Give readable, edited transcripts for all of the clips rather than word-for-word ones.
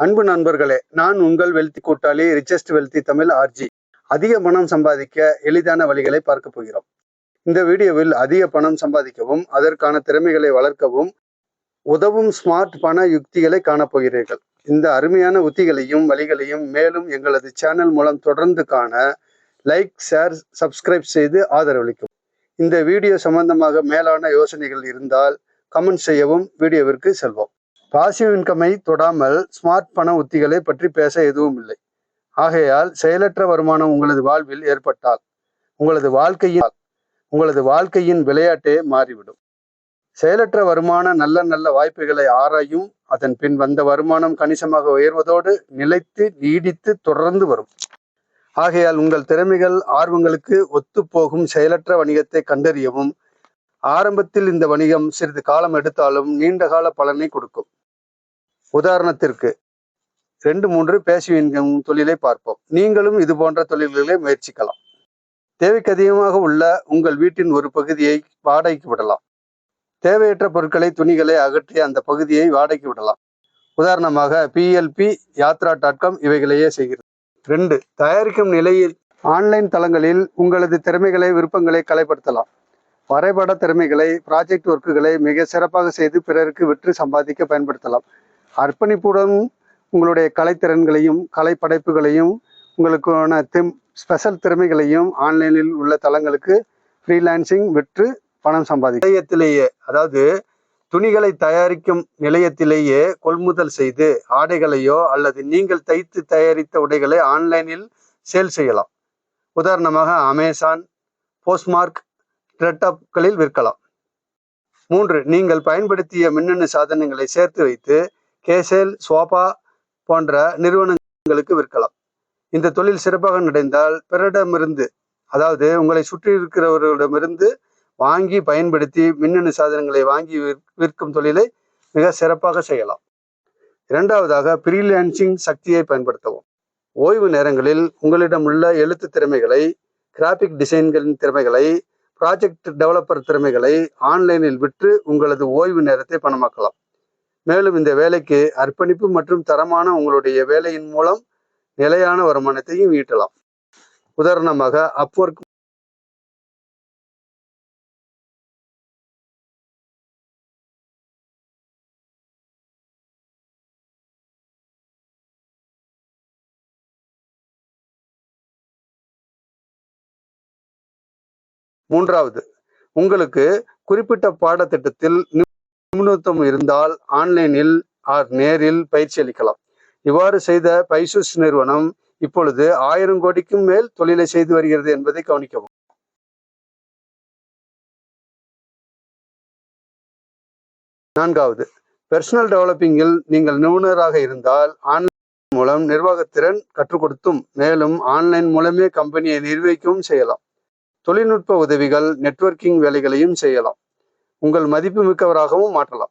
அன்பு நண்பர்களே, நான் உங்கள் வெல்தி கூட்டாளி ரிச்சஸ்ட் வெல்தி தமிழ் ஆர்ஜி. அதிக பணம் சம்பாதிக்க எளிதான வழிகளை பார்க்க போகிறோம். இந்த வீடியோவில் அதிக பணம் சம்பாதிக்கவும் அதற்கான திறமைகளை வளர்க்கவும் உதவும் ஸ்மார்ட் பண யுக்திகளை காணப்போகிறீர்கள். இந்த அருமையான உத்திகளையும் வழிகளையும் மேலும் எங்களது சேனல் மூலம் தொடர்ந்து காண லைக், ஷேர், சப்ஸ்கிரைப் செய்து ஆதரவளிக்கும். இந்த வீடியோ சம்பந்தமாக மேலான யோசனைகள் இருந்தால் கமெண்ட் செய்யவும். வீடியோவிற்கு செல்வோம். பாசிவ் இன்கமை தொடாமல் ஸ்மார்ட் பண உத்திகளை பற்றி பேச எதுவும் இல்லை. ஆகையால் செயலற்ற வருமானம் உங்களது வாழ்வில் ஏற்பட்டால் உங்களது வாழ்க்கையின் விளையாட்டே மாறிவிடும். செயலற்ற வருமான நல்ல வாய்ப்புகளை ஆராயும். அதன் பின் வந்த வருமானம் கணிசமாக உயர்வதோடு நிலைத்து நீடித்து தொடர்ந்து வரும். ஆகையால் உங்கள் திறமைகள் ஆர்வங்களுக்கு ஒத்துப்போகும் செயலற்ற வணிகத்தை கண்டறியவும். ஆரம்பத்தில் இந்த வணிகம் சிறிது காலம் எடுத்தாலும் நீண்டகால பலனை கொடுக்கும். உதாரணத்திற்கு 2-3 பேசிவ் இன்கம் தொழிலை பார்ப்போம். நீங்களும் இது போன்ற தொழில்களை முயற்சிக்கலாம். தேவைக்கு அதிகமாக உள்ள உங்கள் வீட்டின் ஒரு பகுதியை வாடகைக்கு விடலாம். தேவையற்ற பொருட்களை, துணிகளை அகற்றி அந்த பகுதியை வாடகைக்கு விடலாம். உதாரணமாக PLP, Yatra.com இவைகளையே செய்கிறது. 2. தயாரிக்கும் நிலையில் ஆன்லைன் தளங்களில் உங்களது திறமைகளை, விருப்பங்களை கலைப்படுத்தலாம். வரைபட திறமைகளை, ப்ராஜெக்ட் ஒர்க்குகளை மிக சிறப்பாக செய்து பிறருக்கு விற்று சம்பாதிக்க பயன்படுத்தலாம். அர்ப்பணிப்புடன் உங்களுடைய கலைத்திறன்களையும் கலை படைப்புகளையும் உங்களுக்கான ஸ்பெஷல் திறமைகளையும் ஆன்லைனில் உள்ள தளங்களுக்கு ஃப்ரீலான்சிங் விற்று பணம் சம்பாதிக்கும். நிலையத்திலேயே, அதாவது துணிகளை தயாரிக்கும் நிலையத்திலேயே கொள்முதல் செய்து ஆடைகளையோ அல்லது நீங்கள் தைத்து தயாரித்த உடைகளை ஆன்லைனில் சேல் செய்யலாம். உதாரணமாக அமேசான், போஸ்ட்மார்க், த்ரெட்அப்களில் விற்கலாம். 3. நீங்கள் பயன்படுத்திய மின்னணு சாதனங்களை சேர்த்து வைத்து கேசேல், ஸ்வாப்பா போன்ற நிறுவனங்களுக்கு விற்கலாம். இந்த தொழில் சிறப்பாக நடந்தால் பிறரிடமிருந்து, அதாவது உங்களை சுற்றி இருக்கிறவர்களிடமிருந்து வாங்கி பயன்படுத்தி மின்னணு சாதனங்களை வாங்கி விற்கும் தொழிலை மிக சிறப்பாக செய்யலாம். 2. ஃப்ரீலான்சிங் சக்தியை பயன்படுத்தவும். ஓய்வு நேரங்களில் உங்களிடம் உள்ள எழுத்து திறமைகளை, கிராஃபிக் டிசைன்களின் திறமைகளை, ப்ராஜெக்ட் டெவலப்பர் திறமைகளை ஆன்லைனில் விற்று உங்களது ஓய்வு நேரத்தை பணமாக்கலாம். மேலும் இந்த வேலைக்கு அர்ப்பணிப்பு மற்றும் தரமான உங்களுடைய வேலையின் மூலம் நிலையான வருமானத்தையும் ஈட்டலாம். உதாரணமாக அப்வொர்க், மூன்றாவது, உங்களுக்கு குறிப்பிட்ட பாடத்திட்டத்தில் நிபுணத்துவம் இருந்தால் ஆன்லைனில் நேரில் பயிற்சி அளிக்கலாம். இவ்வாறு செய்த பைசூஸ் நிறுவனம் இப்பொழுது 1000 கோடிக்கும் மேல் தொழிலை செய்து வருகிறது என்பதை கவனிக்கவும். 4. பெர்சனல் டெவலப்பிங்கில் நீங்கள் நிபுணராக இருந்தால் ஆன்லைன் மூலம் நிர்வாகத்திறன் கற்றுக் கொடுத்தும் மேலும் ஆன்லைன் மூலமே கம்பெனியை நிர்வகிக்கவும் செய்யலாம். தொழில்நுட்ப உதவிகள், நெட்வொர்க்கிங் வேலைகளையும் செய்யலாம். உங்கள் மதிப்பு மிக்கவராகவும் மாற்றலாம்.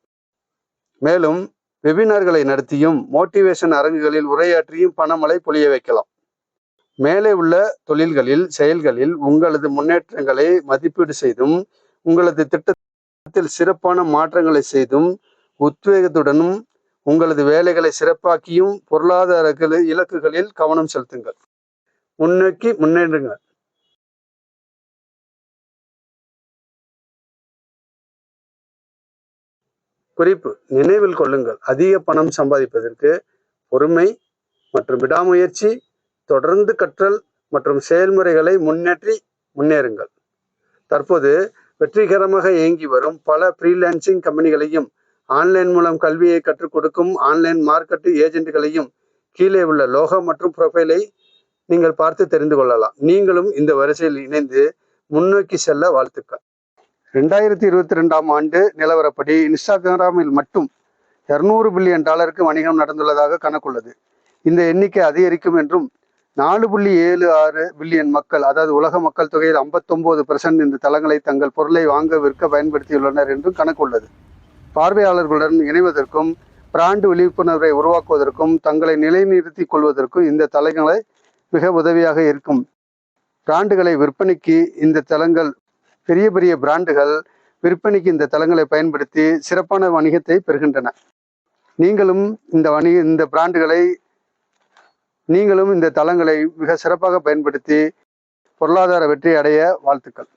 மேலும் வெபினார்களை நடத்தியும் மோட்டிவேஷன் அரங்குகளில் உரையாற்றியும் பணமழை பொழிய வைக்கலாம். மேலே உள்ள தொழில்களில் செயல்களில் உங்களது முன்னேற்றங்களை மதிப்பீடு செய்தும் உங்களது திட்டத்தில் சிறப்பான மாற்றங்களை செய்தும் உத்வேகத்துடனும் உங்களது வேலைகளை சிறப்பாக்கியும் பொருளாதார இலக்குகளில் கவனம் செலுத்துங்கள். முன்னோக்கி முன்னேறுங்கள். குறிப்பு: நினைவில் கொள்ளுங்கள், அதிக பணம் சம்பாதிப்பதற்கு பொறுமை மற்றும் விடாமுயற்சி, தொடர்ந்து கற்றல் மற்றும் செயல்முறைகளை முன்னேறுங்கள். தற்போது வெற்றிகரமாக இயங்கி வரும் பல ஃப்ரீலான்சிங் கம்பெனிகளையும் ஆன்லைன் மூலம் கல்வியை கற்றுக் கொடுக்கும் ஆன்லைன் மார்க்கெட் ஏஜென்ட்களையும் கீழே உள்ள லோகோ மற்றும் ப்ரொஃபைலை நீங்கள் பார்த்து தெரிந்து கொள்ளலாம். நீங்களும் இந்த வரிசையில் இணைந்து முன்னோக்கி செல்ல வாழ்த்துக்கள். 2022ஆம் ஆண்டு நிலவரப்படி இன்ஸ்டாகிராமில் மட்டும் $200 பில்லியன் வணிகம் நடந்துள்ளதாக கணக்குள்ளது. இந்த எண்ணிக்கை அதிகரிக்கும் என்றும் 4.76 பில்லியன் மக்கள், அதாவது உலக மக்கள் தொகையில் 59% இந்த தளங்களை தங்கள் பொருளை வாங்க விற்க பயன்படுத்தியுள்ளனர் என்றும் கணக்குள்ளது. பார்வையாளர்களுடன் இணைவதற்கும் பிராண்ட் விழிப்புணர்வை உருவாக்குவதற்கும் தங்களை நிலைநிறுத்திக் கொள்வதற்கும் இந்த தளங்களை மிக உதவியாக இருக்கும். பிராண்டுகளை விற்பனைக்கு இந்த தளங்கள் பெரிய பிராண்டுகள் விற்பனைக்கு இந்த தளங்களை பயன்படுத்தி சிறப்பான வணிகத்தை பெறுகின்றன. நீங்களும் இந்த பிராண்டுகளை நீங்களும் இந்த தளங்களை மிக சிறப்பாக பயன்படுத்தி பொருளாதார வெற்றி அடைய வாழ்த்துக்கள்.